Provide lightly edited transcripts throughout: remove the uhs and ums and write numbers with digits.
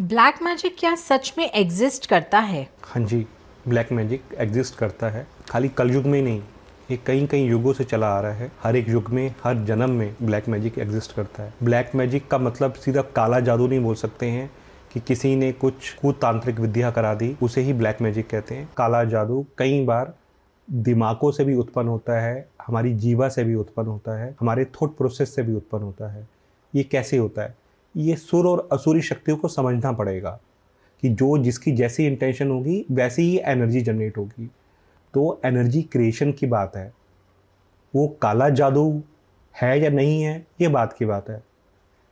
Black magic क्या सच में exist करता है? हाँ जी, ब्लैक मैजिक एग्जिस्ट करता है। खाली कलयुग में नहीं, ये कई कई युगों से चला आ रहा है। हर एक युग में, हर जन्म में ब्लैक मैजिक एग्जिस्ट करता है। ब्लैक मैजिक का मतलब सीधा काला जादू नहीं बोल सकते हैं कि किसी ने कुछ कुतांत्रिक विद्या करा दी, उसे ही ब्लैक मैजिक कहते हैं। काला जादू कई बार दिमागों से भी उत्पन्न होता है, हमारी जीवा से भी उत्पन्न होता है, हमारे थॉट प्रोसेस से भी उत्पन्न होता है। ये कैसे होता है? ये सुर और असुरी शक्तियों को समझना पड़ेगा कि जो जिसकी जैसी इंटेंशन होगी वैसी ही एनर्जी जनरेट होगी। तो एनर्जी क्रिएशन की बात है। वो काला जादू है या नहीं है, ये बात की बात है।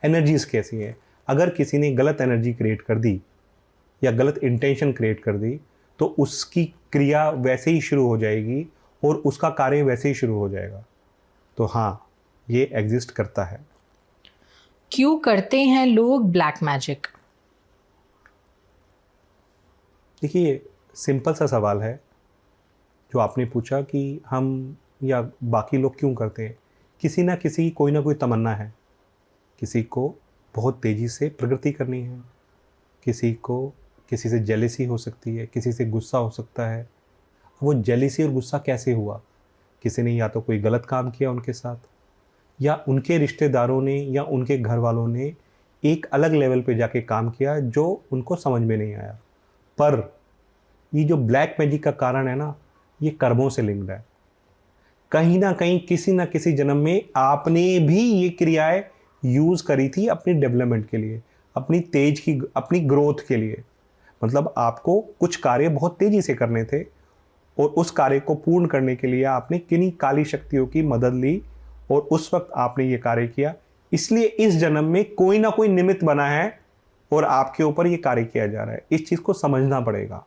एनर्जीज कैसी हैं? अगर किसी ने गलत एनर्जी क्रिएट कर दी या गलत इंटेंशन क्रिएट कर दी तो उसकी क्रिया वैसे ही शुरू हो जाएगी और उसका कार्य वैसे ही शुरू हो जाएगा। तो हाँ, ये एग्जिस्ट करता है। क्यों करते हैं लोग ब्लैक मैजिक? देखिए, सिंपल सा सवाल है जो आपने पूछा कि हम या बाकी लोग क्यों करते हैं। किसी ना किसी की कोई ना कोई तमन्ना है। किसी को बहुत तेज़ी से प्रगति करनी है, किसी को किसी से जेलसी हो सकती है, किसी से गुस्सा हो सकता है। वो जेलसी और गुस्सा कैसे हुआ? किसी ने या तो कोई गलत काम किया उनके साथ, या उनके रिश्तेदारों ने या उनके घर वालों ने एक अलग लेवल पे जाके काम किया जो उनको समझ में नहीं आया। पर ये जो ब्लैक मैजिक का कारण है ना, ये कर्मों से लिंक्ड है। कहीं ना कहीं किसी ना किसी जन्म में आपने भी ये क्रियाएं यूज़ करी थी अपनी डेवलपमेंट के लिए, अपनी ग्रोथ के लिए। मतलब आपको कुछ कार्य बहुत तेज़ी से करने थे और उस कार्य को पूर्ण करने के लिए आपने किन्हीं काली शक्तियों की मदद ली और उस वक्त आपने ये कार्य किया। इसलिए इस जन्म में कोई ना कोई निमित्त बना है और आपके ऊपर ये कार्य किया जा रहा है। इस चीज़ को समझना पड़ेगा।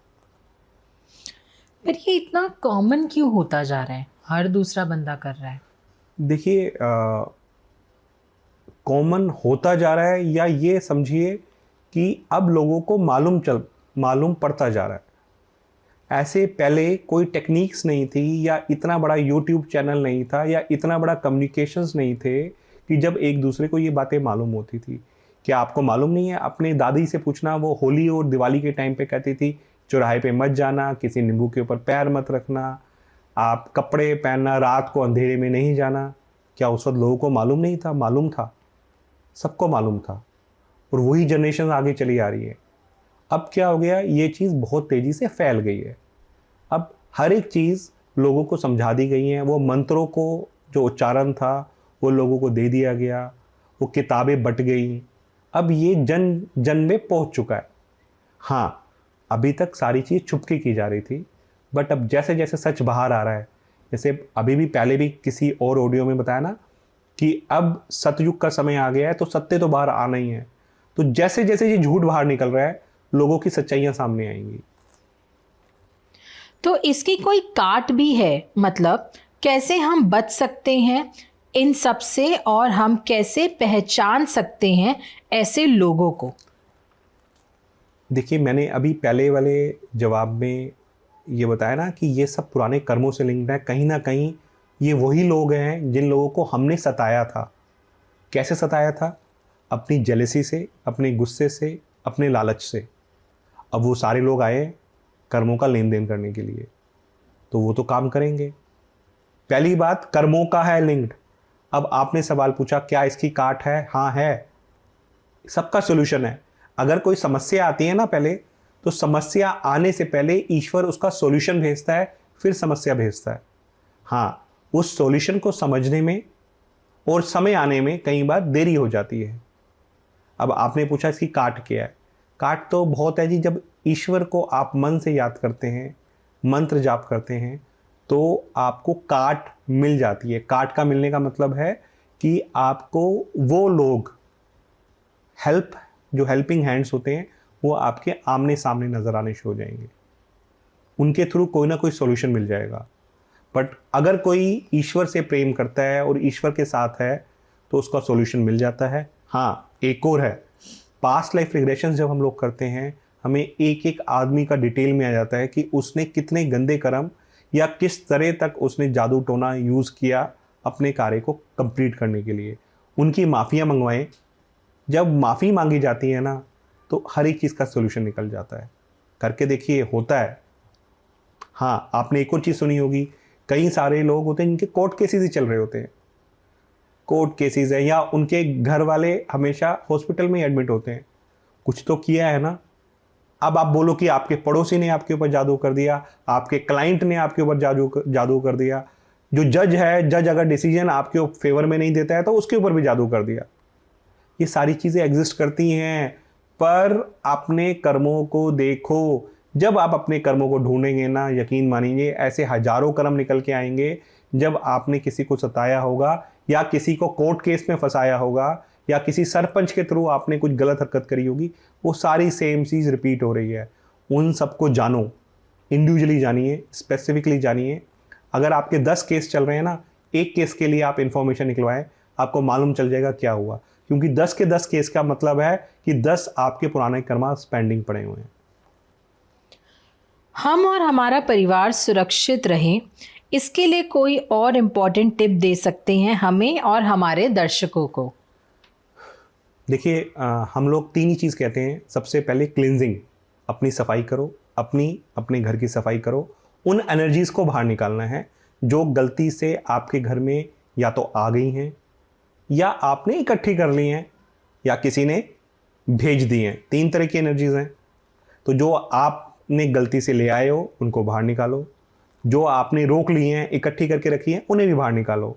पर ये इतना कॉमन क्यों होता जा रहा है? हर दूसरा बंदा कर रहा है। देखिए, कॉमन होता जा रहा है या ये समझिए कि अब लोगों को मालूम पड़ता जा रहा है। ऐसे पहले कोई टेक्निक्स नहीं थी या इतना बड़ा यूट्यूब चैनल नहीं था या इतना बड़ा कम्युनिकेशंस नहीं थे कि जब एक दूसरे को ये बातें मालूम होती थी। क्या आपको मालूम नहीं है? अपने दादी से पूछना, वो होली और दिवाली के टाइम पे कहती थी चौराहे पे मत जाना, किसी नींबू के ऊपर पैर मत रखना, आप कपड़े पहनना, रात को अंधेरे में नहीं जाना। क्या उस वक्त लोगों को मालूम नहीं था? मालूम था, सबको मालूम था। और वही जनरेशन आगे चली आ रही है। अब क्या हो गया, ये चीज़ बहुत तेज़ी से फैल गई है। अब हर एक चीज़ लोगों को समझा दी गई है। वो मंत्रों को जो उच्चारण था वो लोगों को दे दिया गया, वो किताबें बट गई। अब ये जन जन में पहुंच चुका है। हाँ, अभी तक सारी चीज़ छुपके की जा रही थी, बट अब जैसे जैसे सच बाहर आ रहा है, जैसे अभी भी पहले भी किसी और ऑडियो में बताया ना कि अब सतयुग का समय आ गया है तो सत्य तो बाहर आना ही है। तो जैसे जैसे ये झूठ बाहर निकल रहा है, लोगों की सच्चाइयाँ सामने आएंगी। तो इसकी कोई काट भी है? मतलब कैसे हम बच सकते हैं इन सब से, और हम कैसे पहचान सकते हैं ऐसे लोगों को? देखिए, मैंने अभी पहले वाले जवाब में ये बताया ना कि ये सब पुराने कर्मों से लिंक्ड है। कहीं ना कहीं ये वही लोग हैं जिन लोगों को हमने सताया था। कैसे सताया था? अपनी जेलसी से, अपने गुस्से से, अपने लालच से। अब वो सारे लोग आए कर्मों का लेन देन करने के लिए, तो वो तो काम करेंगे। पहली बात, कर्मों का है लिंक्ड। अब आपने सवाल पूछा क्या इसकी काट है? हाँ है। सबका सोल्यूशन है। अगर कोई समस्या आती है ना, पहले तो समस्या आने से पहले ईश्वर उसका सॉल्यूशन भेजता है, फिर समस्या भेजता है। हाँ, उस सॉल्यूशन को समझने में और समय आने में कई बार देरी हो जाती है। अब आपने पूछा इसकी काट क्या है? काट तो बहुत है जी। जब ईश्वर को आप मन से याद करते हैं, मंत्र जाप करते हैं, तो आपको काट मिल जाती है। काट का मिलने का मतलब है कि आपको वो लोग जो हेल्पिंग हैंड्स होते हैं वो आपके आमने सामने नजर आने शुरू हो जाएंगे। उनके थ्रू कोई ना कोई सॉल्यूशन मिल जाएगा। बट अगर कोई ईश्वर से प्रेम करता है और ईश्वर के साथ है तो उसका सॉल्यूशन मिल जाता है। हाँ, एक और है, पास्ट लाइफ रिग्रेशंस जब हम लोग करते हैं, हमें एक एक आदमी का डिटेल में आ जाता है कि उसने कितने गंदे कर्म या किस तरह तक उसने जादू टोना यूज़ किया अपने कार्य को कंप्लीट करने के लिए। उनकी माफ़ियाँ मंगवाएं। जब माफ़ी मांगी जाती है ना, तो हर एक चीज़ का सोल्यूशन निकल जाता है। करके देखिए, होता है। हाँ, आपने एक और चीज़ सुनी होगी, कई सारे लोग होते हैं जिनके कोर्ट केसेस ही चल रहे होते हैं, कोर्ट केसेस है, या उनके घर वाले हमेशा हॉस्पिटल में ही एडमिट होते हैं। कुछ तो किया है ना। अब आप बोलो कि आपके पड़ोसी ने आपके ऊपर जादू कर दिया, आपके क्लाइंट ने आपके ऊपर जादू कर दिया, जो जज है, जज अगर डिसीजन आपके फेवर में नहीं देता है तो उसके ऊपर भी जादू कर दिया। ये सारी चीज़ें एग्जिस्ट करती हैं, पर अपने कर्मों को देखो। जब आप अपने कर्मों को ढूंढेंगे ना, यकीन मानिए ऐसे हजारों कर्म निकल के आएंगे। जब आपने किसी को सताया होगा, या किसी को कोर्ट केस में फंसाया होगा, या किसी सरपंच के थ्रू आपने कुछ गलत हरकत करी होगी, वो सारी सेम चीज़ रिपीट हो रही है। उन सबको जानो, इंडिविजुअली जानिए, स्पेसिफिकली जानिए। अगर आपके 10 केस चल रहे हैं ना, एक केस के लिए आप इंफॉर्मेशन निकलवाएं, आपको मालूम चल जाएगा क्या हुआ। क्योंकि 10 के 10 केस का मतलब है कि 10 आपके पुराने कर्मा पेंडिंग पड़े हुए हैं। हम और हमारा परिवार सुरक्षित रहें, इसके लिए कोई और इम्पोर्टेंट टिप दे सकते हैं हमें और हमारे दर्शकों को? देखिए, हम लोग 3 ही चीज़ कहते हैं। सबसे पहले क्लींजिंग, अपनी सफाई करो, अपने घर की सफाई करो। उन एनर्जीज़ को बाहर निकालना है जो गलती से आपके घर में या तो आ गई हैं, या आपने इकट्ठी कर ली हैं, या किसी ने भेज दी हैं। 3 तरह की एनर्जीज़ हैं। तो जो आपने गलती से ले आए हो उनको बाहर निकालो, जो आपने रोक ली हैं, इकट्ठी करके रखी हैं, उन्हें भी बाहर निकालो।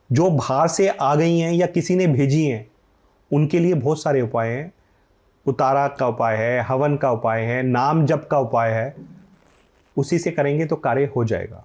जो बाहर से आ गई हैं या किसी ने भेजी हैं, उनके लिए बहुत सारे उपाय हैं। उतारा का उपाय है, हवन का उपाय है, नाम जप का उपाय है। उसी से करेंगे तो कार्य हो जाएगा।